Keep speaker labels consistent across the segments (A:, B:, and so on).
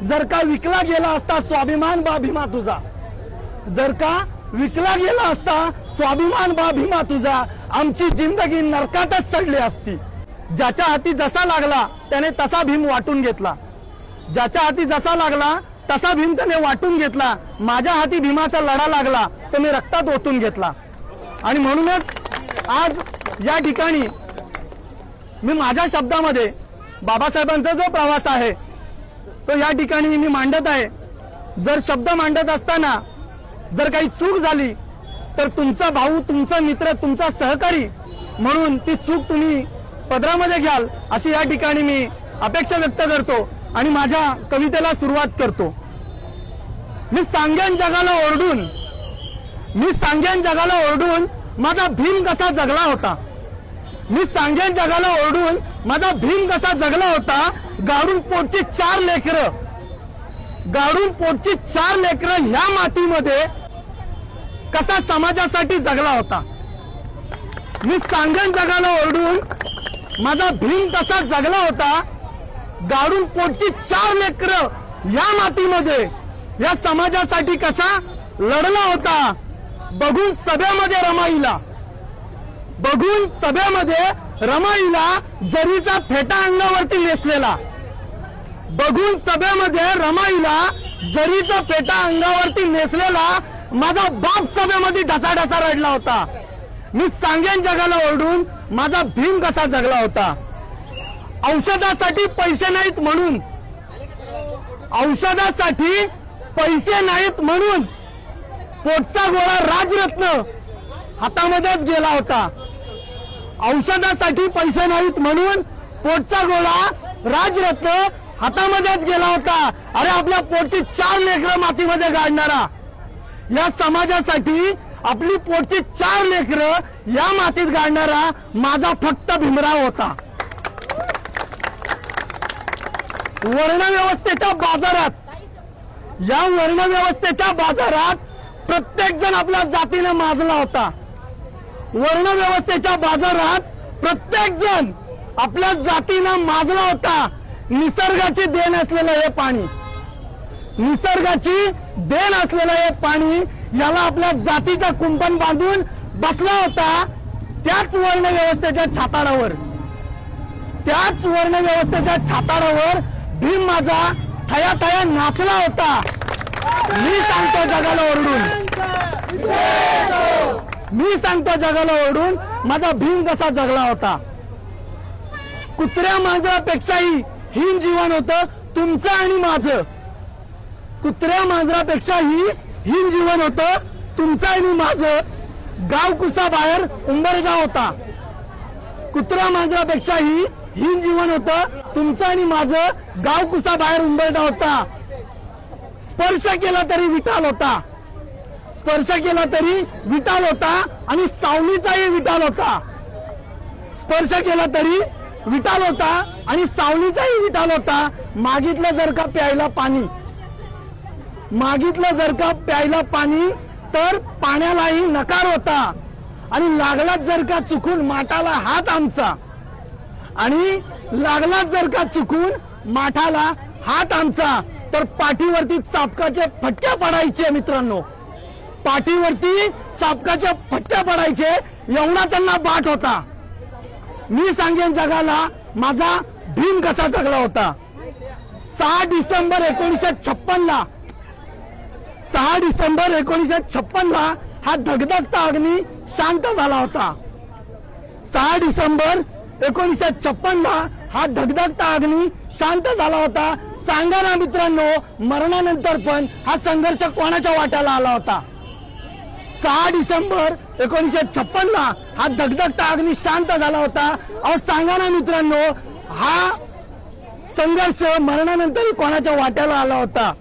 A: जर का विकला गेला असता स्वाभिमान बा भीमा तुझा, जर का विकला गेला असता स्वाभिमान बा भीमा तुझा, आमची जिंदगी नरकातच चढली असती। ज्याच्या हाती जसा लागला त्याने तसा भीम वाटून घेतला, ज्याच्या हाती जसा लागला तसा भीम त्याने वाटून घेतला। माझ्या हाती भीमाचा लढा लागला तो मी रक्तात ओतून घेतला। आणि म्हणूनच आज या ठिकाणी मी माझ्या शब्दामध्ये बाबासाहेबांचा जो प्रवास आहे तो या ठिकाणी मी मांडत आहे। जर शब्द मांडत असताना जर काही चूक झाली तर तुमचा भाऊ, तुमचा मित्र, तुमचा सहकारी म्हणून ती चूक तुम्ही पदरामध्ये घ्याल अशी या ठिकाणी मी अपेक्षा व्यक्त करतो आणि माझ्या कवितेला सुरुवात करतो। मी सांगेन जगाला ओरडून, मी सांगेन जगाला ओरडून माझा भीम कसा जगला होता, मी सांगेन जगाला ओरडून माझा भीम कसा जगला होता। गाडून पोटची 4 लेकरं, गाडून पोटची 4 लेकरं ह्या मातीमध्ये कसा समाजासाठी जगला होता। मी सांगेन जगाला ओरडून माझा भीम कसा जगला होता। गाडून पोटची 4 लेकरं या मातीमध्ये या समाजासाठी कसा लढला होता। बघून सभेमध्ये रमाईला, बघून सभेमध्ये रमाईला जरीचा फेटा अंगावरती नेसलेला, बघून सभेमध्ये रमाईला जरीचा फेटा अंगावरती नेसलेला माझा बाप सभेमध्ये ढसाढसा रडला होता। मी सांगेन जगाला ओरडून माझा भीम कसा जगला होता। औषधासाठी पैसे नाहीत म्हणून, औषधासाठी पैसे नाहीत म्हणून पोटचा गोळा राजरत्न हातामध्येच गेला होता। औषधासाठी पैसे नाहीत म्हणून पोटचा गोळा राजरत्न हातामध्येच गेला होता। अरे आपल्या पोटची 4 लेकरं मातीमध्ये गाडणारा, या समाजासाठी आपली पोटची 4 लेकरं या मातीत गाडणारा माझा फक्त भीमराव होता। वर्णव्यवस्थेच्या बाजारात, या वर्णव्यवस्थेच्या बाजारात प्रत्येक जण आपल्या जातीने माजला होता। वर्णव्यवस्थेच्या बाजारात प्रत्येक जण आपल्या जातीने माजला होता। निसर्गाची देण असलेलं हे पाणी, निसर्गाची देण असलेलं हे पाणी याला आपल्या जातीचा कुंपण बांधून बसला होता। त्याच वर्णव्यवस्थेच्या छाताडावर, त्याच वर्णव्यवस्थेच्या छाताडावर भीम माझा थया थया नाचला होता। मी सांगतो जगाला ओरडून, मी सांगतो जगाला ओरडून माझा भीम कसा जगला होता। कुत्र्या मांजरापेक्षाही हीन जीवन होतं तुमचं आणि माझं, कुत्र्या मांजरापेक्षाही हीन जीवन होतं तुमचं आणि माझं। गाव कुसा बाहेर उंबरगाव होता, कुत्र्या मांजरापेक्षाही हीन जीवन होतं तुमचं आणि माझं। गाव कुसा बाहेर उंबरगाव होता। स्पर्श केला तरी विटाल होता, स्पर्श केला तरी विटाल होता आणि सावलीचाही विटाल होता। स्पर्श केला तरी विटाल होता आणि सावलीचाही विटाल होता। मागितलं जर का प्यायला पाणी, मागितलं जर का प्यायला पाणी तर पाण्यालाही नकार होता। आणि लागलाच जर का चुकून माठाला हात आमचा, आणि लागलाच जर का चुकून माठाला हात आमचा तर पाठीवरती चापकाचे फटके पडायचे मित्रांनो, पाठीवरती चापकाचे फटके पडायचे एवढा त्यांना बाट होता। मी सांगेन जगाला माझा भीम कसा जगला होता। 6 डिसेंबर 1956 ला, 6 डिसेंबर 1956 ला हा धगधगता अग्नी शांत झाला होता। 6 डिसेंबर 1956 ला हा धगधगता अग्नी शांत झाला होता। सांगा ना मित्रांनो, मरणानंतर पण हा संघर्ष कोणाच्या वाट्याला आला होता। 6 डिसेंबर 1956 ला हा धगधगता अग्नी शांत झाला होता। अहो सांगा ना मित्रांनो, हा संघर्ष मरणानंतर कोणाच्या वाट्याला आला होता।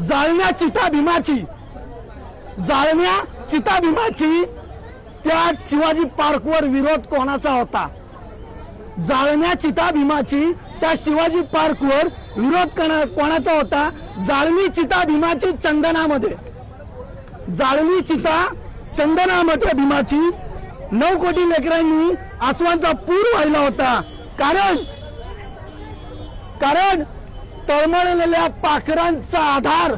A: जाळण्या चिता भीमाची, जाळण्या चिता भीमाची त्या शिवाजी पार्कवर विरोध कोणाचा होता। जाळण्या चिता भीमाची त्या शिवाजी पार्कवर विरोध कोणाचा होता। जाळणी चिता भीमाची चंदनामध्ये, जाळणी चिता चंदनामध्ये भीमाची 9 कोटी लेकरांनी आसवांचा पूर वाहिला होता। कारण तळमळलेल्या पाखरांचा आधार,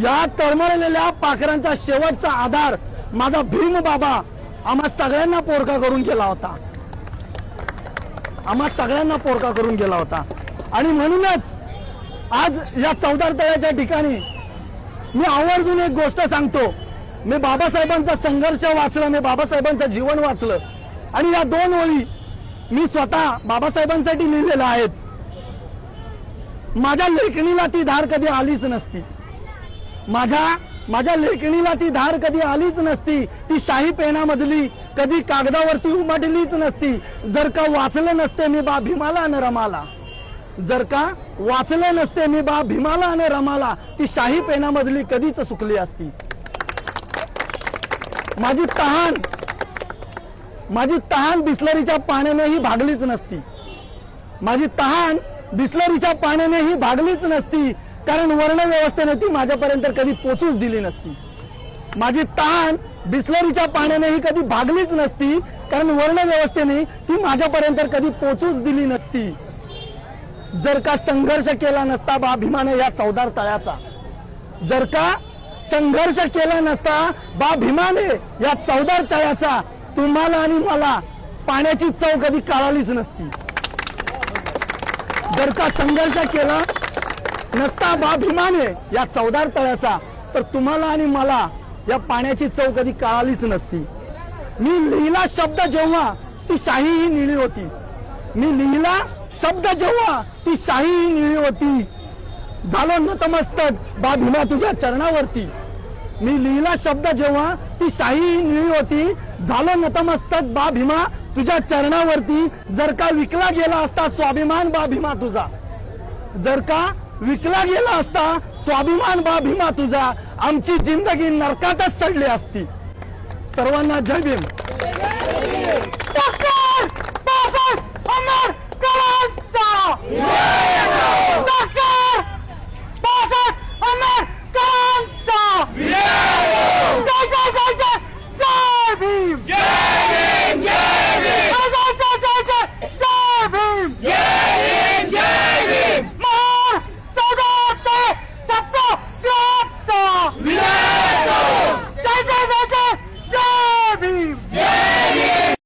A: या तळमळलेल्या पाखरांचा शेवटचा आधार माझा भीम बाबा आम्हा सगळ्यांना पोरका करून गेला होता, आम्हा सगळ्यांना पोरका करून गेला होता. आणि म्हणूनच आज या चौदार तळ्याच्या ठिकाणी मी आवर्जून एक गोष्ट सांगतो. मी बाबासाहेबांचा संघर्ष वाचला, मी बाबासाहेबांचं जीवन वाचलं आणि या 2 ओळी मी स्वतः बाबासाहेबांसाठी लिहिलेल्या आहेत. माझ्या लेखणीला ती धार कधी आलीच नसती, माझ्या लेखणीला ती धार कधी आलीच नसती, ती शाही पेनामधली कधी कागदावरती उमटलीच नसती, जर का वाचलं नसते मी बा भीमाला आणि रमाला, जर का वाचले नसते मी बा भीमाला आणि रमाला, ती शाही पेनामधली कधीच सुकली असती. माझी तहान बिस्लरीच्या पाण्यानेही भागलीच नसती, माझी तहान बिस्लरीच्या पाण्यानेही भागलीच नसती, कारण वर्णव्यवस्थेने ती माझ्यापर्यंत कधी पोचूच दिली नसती. माझी तहान बिस्लरीच्या पाण्यानेही कधी भागलीच नसती, कारण वर्णव्यवस्थेने ती माझ्यापर्यंत कधी पोचूच दिली नसती. जर का संघर्ष केला नसता बा भीमाने या चौदार तळ्याचा, जर का संघर्ष केला नसता बा भीमाने या चौदार तळ्याचा, तुम्हाला आणि मला पाण्याची चव कधी कळालीच नसती. जर का संघर्ष केला नसता बा भीमाने या चौदार तळ्याचा, तर तुम्हाला आणि मला या पाण्याची चव कधी कळालीच नसती. मी लिहिला शब्द जेव्हा ती शाही ही निळी होती, मी लिहिला शब्द जेव्हा ती शाही ही निळी होती, झालो नतमस्तक बा भीमा तुझ्या चरणावरती. मी लिहिला शब्द जेव्हा ती शाही ही निळी होती, झालो नतमस्तक बा भीमा तुझ्या चरणावरती. जर का विकला गेला असता स्वाभिमान बा भीमा तुझा, जर का विकला गेला असता स्वाभिमान बा भीमा तुझा, आमची जिंदगी नरकातच सडली असती. सर्वांना जय भीम.